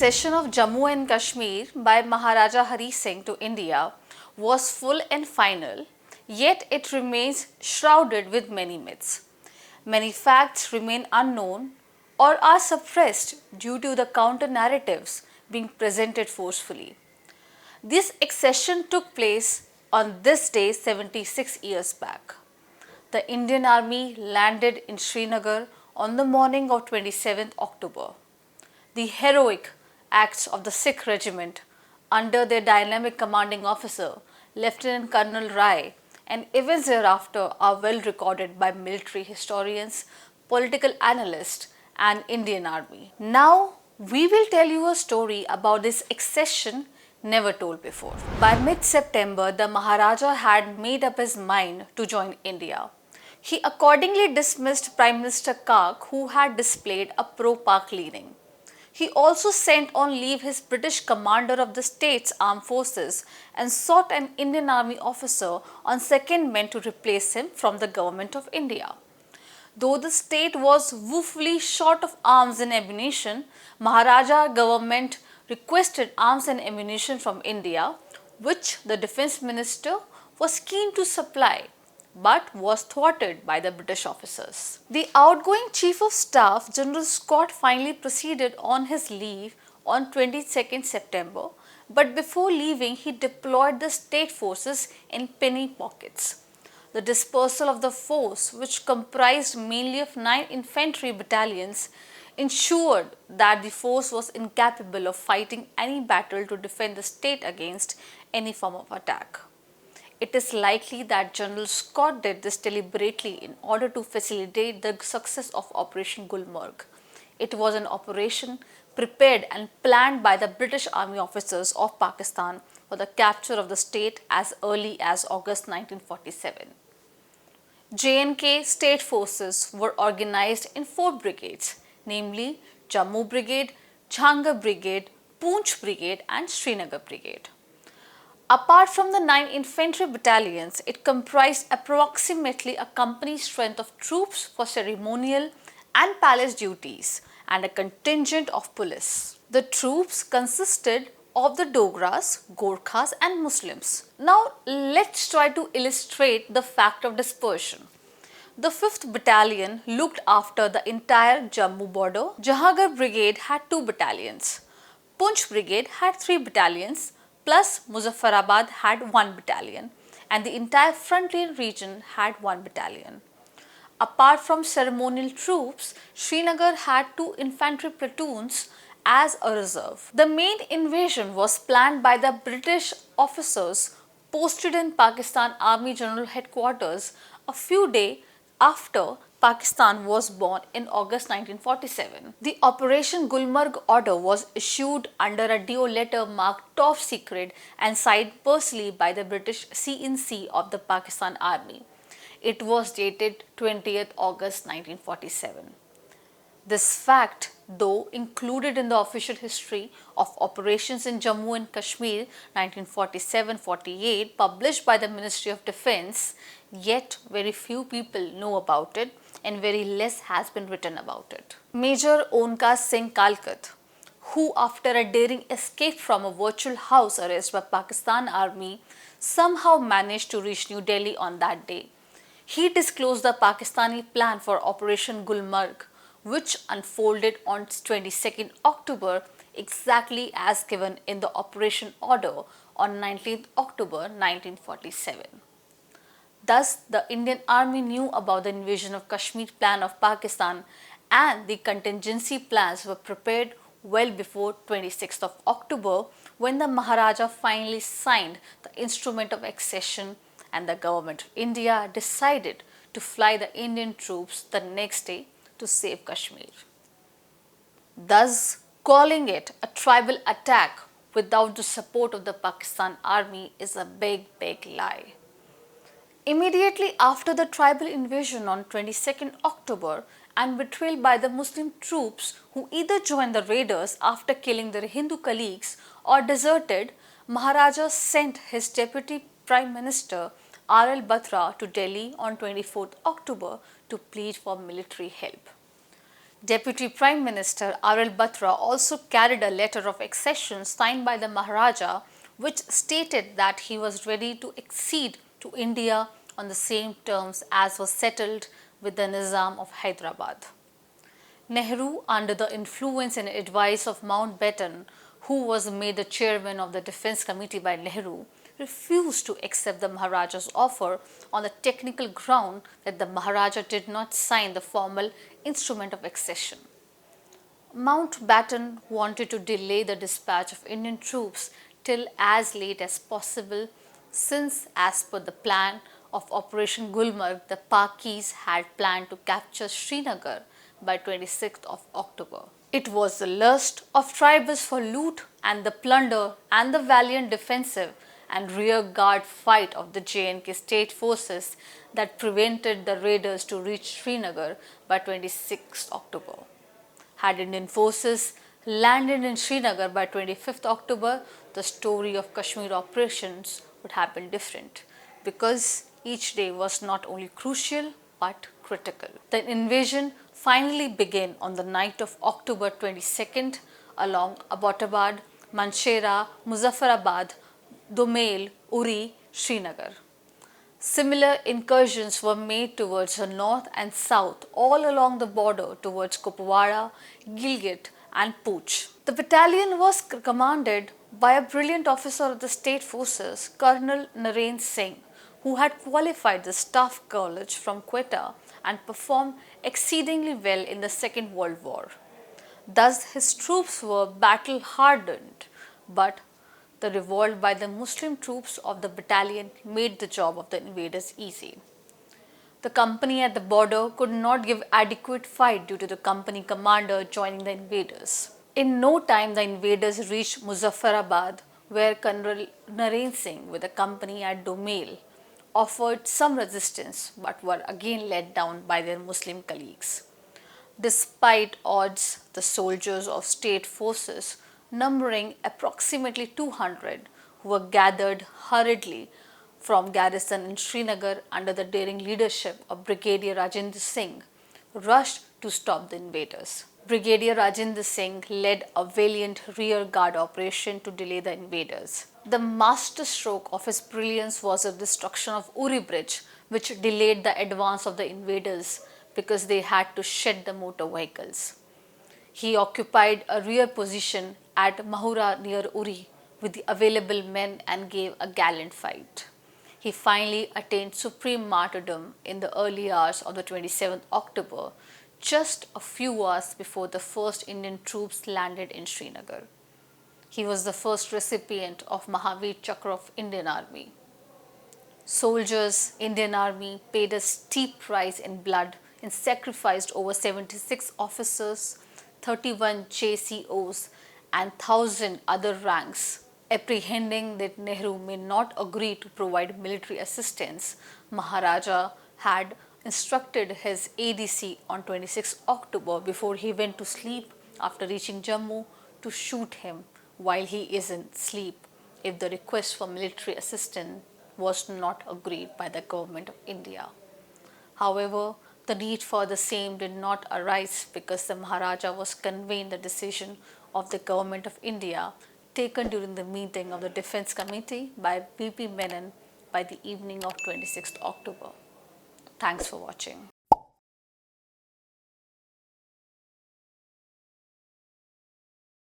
accession of Jammu and Kashmir by Maharaja Hari Singh to India was full and final, yet it remains shrouded with many myths. Many facts remain unknown or are suppressed due to the counter narratives being presented forcefully. This accession took place on this day 76 years back. The Indian Army landed in Srinagar on the morning of 27th October. The heroic acts of the Sikh regiment under their dynamic commanding officer, Lieutenant Colonel Rai, and events thereafter are well recorded by military historians, political analysts, and Indian Army. Now, we will tell you a story about this accession never told before. By mid-September, the Maharaja had made up his mind to join India. He accordingly dismissed Prime Minister Kak, who had displayed a pro-Pak leaning. He also sent on leave his British commander of the state's armed forces and sought an Indian Army officer on secondment to replace him from the government of India. Though the state was woefully short of arms and ammunition, Maharaja government requested arms and ammunition from India, which the defence minister was keen to supply, but was thwarted by the British officers. The outgoing Chief of Staff, General Scott, finally proceeded on his leave on 22nd September, but before leaving, he deployed the state forces in penny pockets. The dispersal of the force, which comprised mainly of 9 infantry battalions, ensured that the force was incapable of fighting any battle to defend the state against any form of attack. It is likely that General Scott did this deliberately in order to facilitate the success of Operation Gulmarg. It was an operation prepared and planned by the British Army officers of Pakistan for the capture of the state as early as August 1947. J&K state forces were organized in 4 brigades, namely Jammu Brigade, Jhangar Brigade, Poonch Brigade and Srinagar Brigade. Apart from the 9 infantry battalions, it comprised approximately a company strength of troops for ceremonial and palace duties and a contingent of police. The troops consisted of the Dogras, Gorkhas and Muslims. Now let's try to illustrate the fact of dispersion. The 5th Battalion looked after the entire Jammu border. Jhangar Brigade had 2 battalions. Poonch Brigade had 3 battalions. Plus Muzaffarabad had 1 battalion and the entire frontier region had 1 battalion. Apart from ceremonial troops, Srinagar had 2 infantry platoons as a reserve. The main invasion was planned by the British officers posted in Pakistan Army General Headquarters a few days after Pakistan was born in August 1947. The Operation Gulmarg order was issued under a DO letter marked top secret and signed personally by the British C-in-C of the Pakistan Army. It was dated 20th August 1947. This fact, though included in the official history of operations in Jammu and Kashmir 1947-48 published by the Ministry of Defence, yet very few people know about it and very less has been written about it. Major Onkar Singh Kalkat, who after a daring escape from a virtual house arrest by Pakistan Army somehow managed to reach New Delhi on that day. He disclosed the Pakistani plan for Operation Gulmarg, which unfolded on 22nd October exactly as given in the operation order on 19th October 1947. Thus, the Indian Army knew about the invasion of Kashmir plan of Pakistan and the contingency plans were prepared well before 26th of October when the Maharaja finally signed the instrument of accession and the government of India decided to fly the Indian troops the next day to save Kashmir. Thus, calling it a tribal attack without the support of the Pakistan Army is a big lie. Immediately after the tribal invasion on 22nd October and betrayal by the Muslim troops who either joined the raiders after killing their Hindu colleagues or deserted, Maharaja sent his Deputy Prime Minister R.L. Batra to Delhi on 24th October to plead for military help. Deputy Prime Minister R.L. Batra also carried a letter of accession signed by the Maharaja, which stated that he was ready to accede to India on the same terms as was settled with the Nizam of Hyderabad. Nehru, under the influence and advice of Mountbatten, who was made the chairman of the Defence Committee by Nehru, refused to accept the Maharaja's offer on the technical ground that the Maharaja did not sign the formal instrument of accession. Mountbatten wanted to delay the dispatch of Indian troops till as late as possible, since, as per the plan of Operation Gulmarg, the Pakis had planned to capture Srinagar by 26th of October. It was the lust of tribals for loot and the plunder and the valiant defensive and rear guard fight of the J&K state forces that prevented the raiders to reach Srinagar by 26th October. Had Indian forces landed in Srinagar by 25th October, the story of Kashmir operations would have been different, because each day was not only crucial but critical. The invasion finally began on the night of October 22nd along Abbottabad, Manchera, Muzaffarabad, Domail, Uri, Srinagar. Similar incursions were made towards the north and south, all along the border towards Kupwara, Gilgit, and Pooch. The battalion was commanded by a brilliant officer of the state forces, Colonel Naren Singh, who had qualified the Staff College from Quetta and performed exceedingly well in the Second World War. Thus, his troops were battle hardened, but the revolt by the Muslim troops of the battalion made the job of the invaders easy. The company at the border could not give adequate fight due to the company commander joining the invaders. In no time, the invaders reached Muzaffarabad, where Colonel Naren Singh with a company at Domail offered some resistance but were again let down by their Muslim colleagues. Despite odds, the soldiers of state forces, numbering approximately 200, who were gathered hurriedly from garrison in Srinagar under the daring leadership of Brigadier Rajendra Singh, rushed to stop the invaders. Brigadier Rajendra Singh led a valiant rear guard operation to delay the invaders. The masterstroke of his brilliance was the destruction of Uri Bridge, which delayed the advance of the invaders because they had to shed the motor vehicles. He occupied a rear position at Mahura near Uri with the available men and gave a gallant fight. He finally attained supreme martyrdom in the early hours of the 27th October, just a few hours before the first Indian troops landed in Srinagar. He was the first recipient of Mahavir Chakra of Indian Army. Soldiers, Indian Army paid a steep price in blood and sacrificed over 76 officers, 31 JCOs and 1,000 other ranks. Apprehending that Nehru may not agree to provide military assistance, Maharaja had instructed his ADC on 26 October before he went to sleep after reaching Jammu to shoot him while he is in sleep if the request for military assistance was not agreed by the government of India. However, the need for the same did not arise because the Maharaja was conveying the decision of the government of India taken during the meeting of the Defence Committee by B.P. Menon by the evening of 26th October. Thanks for watching.